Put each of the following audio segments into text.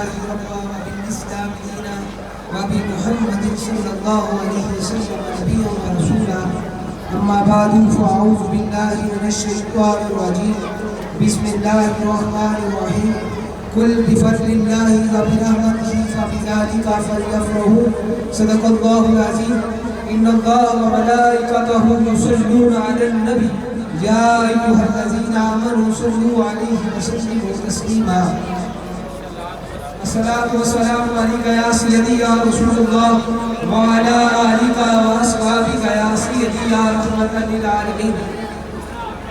بالله ربا وبالإسلام دينا وبمحمد صلى الله عليه وسلم نبيا ورسولا أما بعد فأعوذ بالله من الشيطان الرجيم بسم الله الرحمن الرحيم قل بفضل الله وبرحمته فبذلك فليفرحوا صدق الله العظيم إن الله وملائكته يصلون على النبي يا أيها الذين آمنوا صلوا عليه وسلموا تسليما الصلاة والسلام عليك يا سيدي يا رسول الله وعلى آلك وأصحابك يا سيدي يا رحمة للعالمين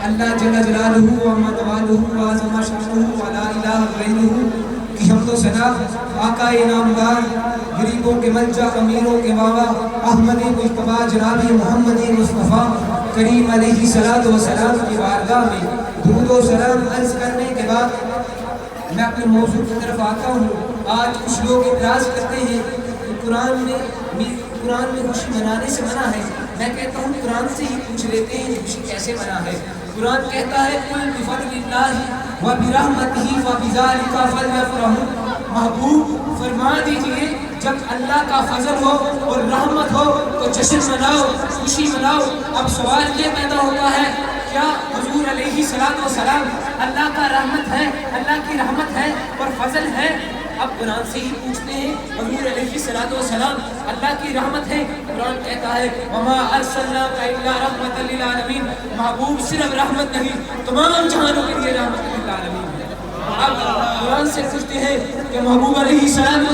اللہ جل جلالہ ومن والہ وعظم شانہ ولا الہ غیرہ کی حمد و ثنا آقا انعامدار غریبوں کے ملجا امیروں کے بابا احمد مجتبی جناب محمد مصطفیٰ کریم علیہ السلام کی بارگاہ میں درود و سلام عرض کرنے کے بعد میں اپنے موضوع کی طرف آتا ہوں۔ آج کچھ لوگ اعتراض کرتے ہیں کہ قرآن میں خوشی منانے سے منع ہے۔ میں کہتا ہوں قرآن سے ہی پوچھ لیتے ہیں خوشی کیسے منع ہے۔ قرآن کہتا ہے قل بفضل اللہ وبرحمتہ فبذلک فلیفرحوا، محبوب فرما دیجئے جب اللہ کا فضل ہو اور رحمت ہو تو جشن مناؤ، خوشی مناؤ۔ اب سوال یہ پیدا ہوتا ہے کیا حضور علیہ السلام اللہ کا رحمت ہے، اللہ کی رحمت ہے اور فضل ہے؟ اب قرآن سے ہی پوچھتے ہیں حضور علیہ السلام اللہ کی رحمت ہے۔ قرآن کہتا ہے وما ارسلناک الا رحمۃ للعالمین، محبوب صرف رحمت نہیں تمام جہانوں کے لیے رحمت للعالمین ہے۔ اب قرآن سے پوچھتے ہیں کہ محبوب علیہ السلام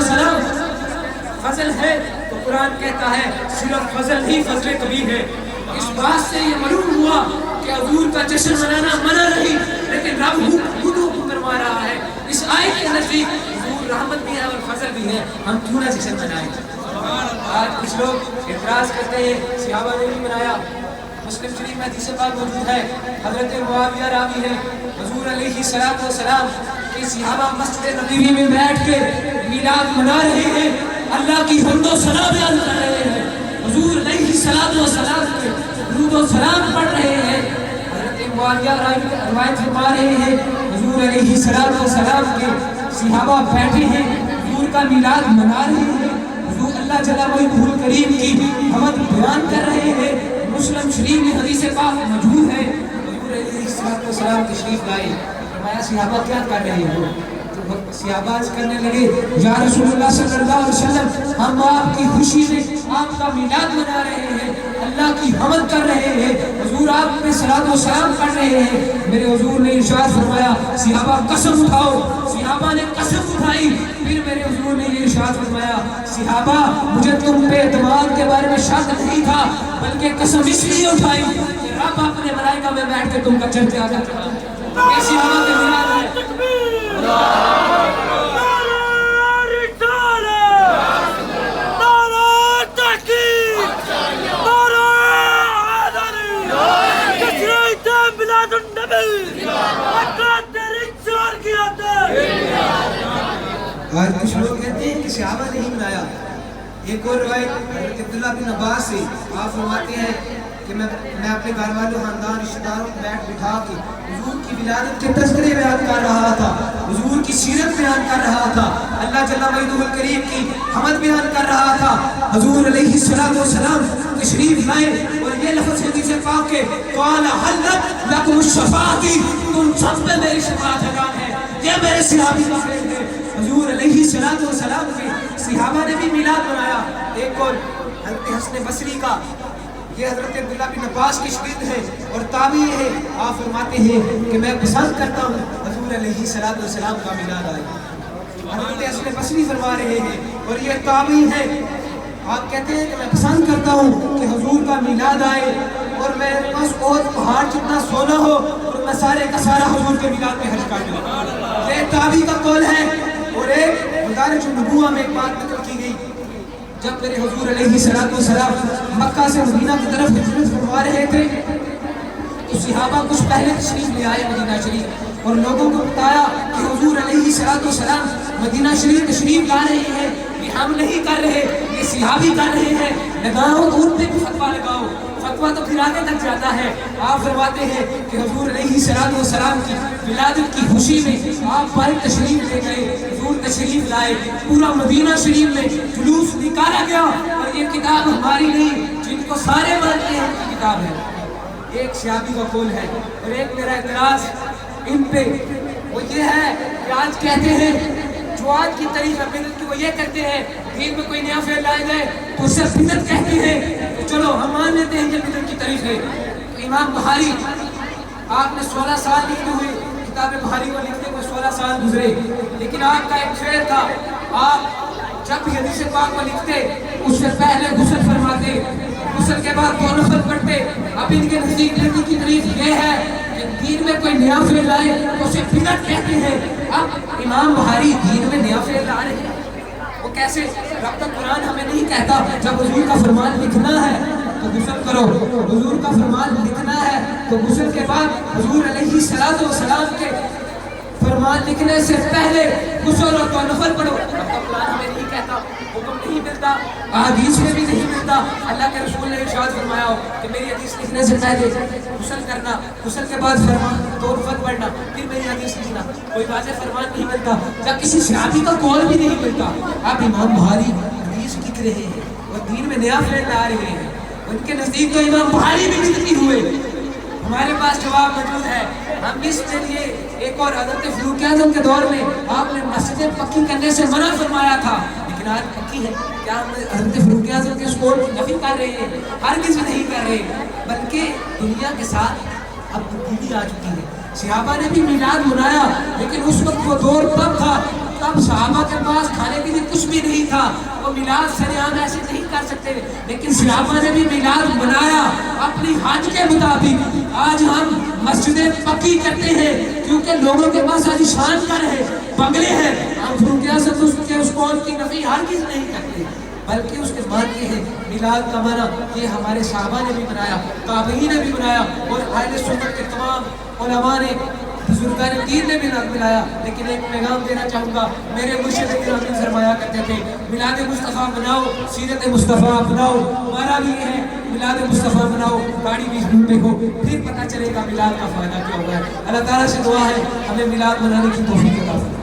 فضل ہے تو قرآن کہتا ہے صرف فضل نہیں فضل کبھی ہے۔ اس بات سے یہ معلوم ہوا کہ حضور کا جشن منانا منع نہیں لیکن رب خود حکم فرما رہا ہے۔ اس آیت کے نزدیک حضور رحمت بھی ہے اور فضل بھی ہے، ہم کیوں نہ جشن منائیں؟ آج کچھ لوگ اعتراض کرتے ہیں صحابہ نے نہیں منایا۔ مسلم شریف میں حدیث پاک موجود ہے، حضرت معاویہ راوی ہے، حضور علیہ السلام کہ صحابہ مسجد نبوی میں بیٹھ کے میلاد منا رہے ہیں، اللہ کی حمد و ثنا بیان کر رہے ہیں، حضور علیہ السلام کے درود و سلام پڑھ رہے ہیں۔ حضرت معاویہ راوی روایت فرما رہے ہیں حضور علیہ السلام کے صحابہ بیٹھے ہیں، حضور کا میلاد منا رہے ہیں، حضور اللہ جل وعلا کریم کی حمد بیان کر رہے ہیں۔ مسلم شریف میں حدیث پاک موجود ہے، حضور علیہ السلام تشریف لائے، فرمایا صحابہ کیا کر رہے ہو؟ صحابہ کرنے لگے یا رسول اللہ صلی اللہ علیہ وسلم ہم آپ کی خوشی میں آپ کا میلاد منا رہے ہیں، اللہ کی حمد کر رہے ہیں، حضور آپ پہ صلاۃ و سلام پڑھ رہے ہیں۔ میرے حضور نے ارشاد فرمایا صحابہ قسم اٹھاؤ، صحابہ نے قسم اٹھائی، پھر میرے حضور نے یہ ارشاد فرمایا صحابہ مجھے تم پہ اعتماد کے بارے میں شک نہیں تھا بلکہ قسم اس لیے اٹھائی کہ رب اپنے ملائکہ میں بیٹھ کے تم کا چرچا کر رہا ہے۔ یہ صحابہ کے میلاد ہے۔ آج کچھ لوگ کہتے ہیں کہ صحابہ نے ہی منایا۔ ایک اور روایت حضرت عبداللہ بن عباس سے آپ فرماتے ہیں کہ میں اپنے گھر والوں خاندان رشتہ داروں کو بیٹھ بٹھا کے حضور کی ولادت کے تذکرے بیان کر رہا تھا، حضور کی سیرت بیان کر رہا تھا، اللہ جل وعلا کریم کی حمد بیان کر رہا تھا۔ حضور علیہ السلام تشریف لائے اور یہ لفظ حدیث پاک کے قال هل لکم الشفاعۃ، تم سب پہ میری شفاعت حقان ہے، یہ میرے صحابی کا فعل ہے۔ حضور علیہ السلام کے صحابہ نے بھی میلاد منایا۔ ایک اور حضرت حسن بصری کا، یہ حضرت عبداللہ بن عباس کی شاگرد ہے اور تابعی ہے، آپ فرماتے ہیں کہ میں پسند کرتا ہوں حضور علیہ السلام کا میلاد آئے۔ حضرت حسن بصری فرما رہے ہیں اور یہ تابعی ہے، آپ کہتے ہیں کہ میں پسند کرتا ہوں کہ حضور کا میلاد آئے اور میں بس اور پہاڑ جتنا سونا ہو اور میں سارے کا سارا حضور کے میلاد میں حج کر دوں۔ یہ تابعی کا قول ہے۔ اور ایک مدارج النبوہ میں ایک بات نقل کی گئی، جب میرے حضور علیہ السلام مکہ سے مدینہ کی طرف ہجرت فرما رہے تھے تو صحابہ کچھ پہلے تشریف لے آئے مدینہ شریف اور لوگوں کو بتایا کہ حضور علیہ السلام مدینہ شریف تشریف لا رہے ہیں، یہ ہم نہیں کر رہے، یہ صحابی کر رہے ہیں، لگاؤ ان پہ بھی فتویٰ لگاؤ، فتویٰ تو پھر آگے تک جاتا ہے. آپ فرماتے ہیں کہ حضور علیہ السلام کی ولادت کی خوشی میں آپ بائک تشریف لے گئے, حضور تشریف لائے, پورا مدینہ شریف میں جلوس نکالا گیا, اور یہ کتاب ہماری نہیں, جن کو سارے مانتے ہیں کی کتاب ہے. ایک شیابی کا قول ہے, اور ایک میرا اعتراض ان پہ وہ یہ ہے کہ آج کہتے ہیں جو آج کی تاریخ بدعت کی وہ یہ کرتے ہیں دین میں کوئی نیا فعل لائے گئے تو اسے بدعت کہتے ہیں, تو چلو ہم مان لیتے ہیں کہ بدعت کی تاریخ ہے. تو امام بخاری آپ نے 16 سال لکھتے ہوئے کتاب بخاری کو لکھتے ہوئے 16 سال گزرے, لیکن آپ کا ایک فعل تھا, آپ جب بھی حدیث پاک کو لکھتے اس سے پہلے غسل فرماتے, غسل کے بعد 2 نفل پڑھتے. اب ان کے نزدیک بدعت کی تاریخ یہ ہے کہ دین میں کوئی نیا فعل لائے تو اسے بدعت کہتے ہیں. اب امام بخاری دین میں نیا فعل لا رہے ہیں, وہ کیسے؟ رب تک قرآن ہمیں نہیں کہتا جب حضور کا فرمان لکھنا ہے تو غسل کرو, حضور کا فرمان لکھنا ہے تو غسل کے بعد حضور علیہ السلام کے فرمان لکھنے سے پہلے غسل اور 2 نفل پڑھو. رب کا قرآن ہمیں نہیں کہتا, حکم نہیں ملتا, احادیث میں بھی نہیں ملتا. اللہ کے رسول نے ارشاد فرمایا ہو کہ میری حدیث لکھنے سے پہلے غسل کرنا, غسل کے بعد فرمان 2 نفل پڑھنا, پھر میری حدیث لکھنا. کوئی واضح فرمان نہیں ملتا, جب کسی صحابی کا قول بھی نہیں ملتا. آپ امام بخاری حدیث لکھ رہے ہیں اور دین میں نیا فعل لا رہے ہیں. ان کے نزدیک تو امام بخاری بھی بدعتی ہوئے. ہمارے پاس جواب موجود ہے. ہم اس کے لیے ایک اور حضرت فاروق اعظم کے دور میں آپ نے مسجدیں پکی کرنے سے منع فرمایا تھا, لیکن آج پکی ہے. کیا ہم حضرت فاروق اعظم کے اس قول کو نفی کر رہے ہیں؟ ہرگز نہیں کر رہے, بلکہ دنیا کے ساتھ اب تبدیلی آ چکی ہے. صحابہ نے بھی میلاد منایا, لیکن اس وقت وہ دور تب تھا تب صحابہ کے پاس کھانے کے لیے کچھ بھی نہیں تھا, وہ میلاد سریعان ایسے نہیں کر سکتے, لیکن صحابہ نے بھی میلاد منایا اپنی حج کے مطابق. آج ہم مسجدیں پکی کرتے ہیں کیونکہ لوگوں کے پاس آج شان کر ہے, بنگلے ہیں. ہم فاروق اعظم اس قول کی نفی ہرگز نہیں کرتے, بلکہ اس کے مانتے ہیں میلاد کا معنی یہ ہمارے صحابہ نے بھی بنایا, تابعین نے بھی بنایا, اور اہل سنت کے تمام علماء نے, بزرگان دین نے بھی ملایا. لیکن ایک پیغام دینا چاہوں گا, میرے مرشد گرامی فرمایا کرتے تھے میلاد مصطفیٰ مناؤ, سیرت مصطفیٰ اپناؤ. ہمارا بھی یہ ہے میلاد مصطفیٰ مناؤ, داڑھی بھی منہ پہ ہو, پھر پتہ چلے گا میلاد کا فائدہ کیا ہوا ہے. اللہ تعالیٰ سے دعا ہے ہمیں میلاد منانے کی توفیق عطا فرمائے.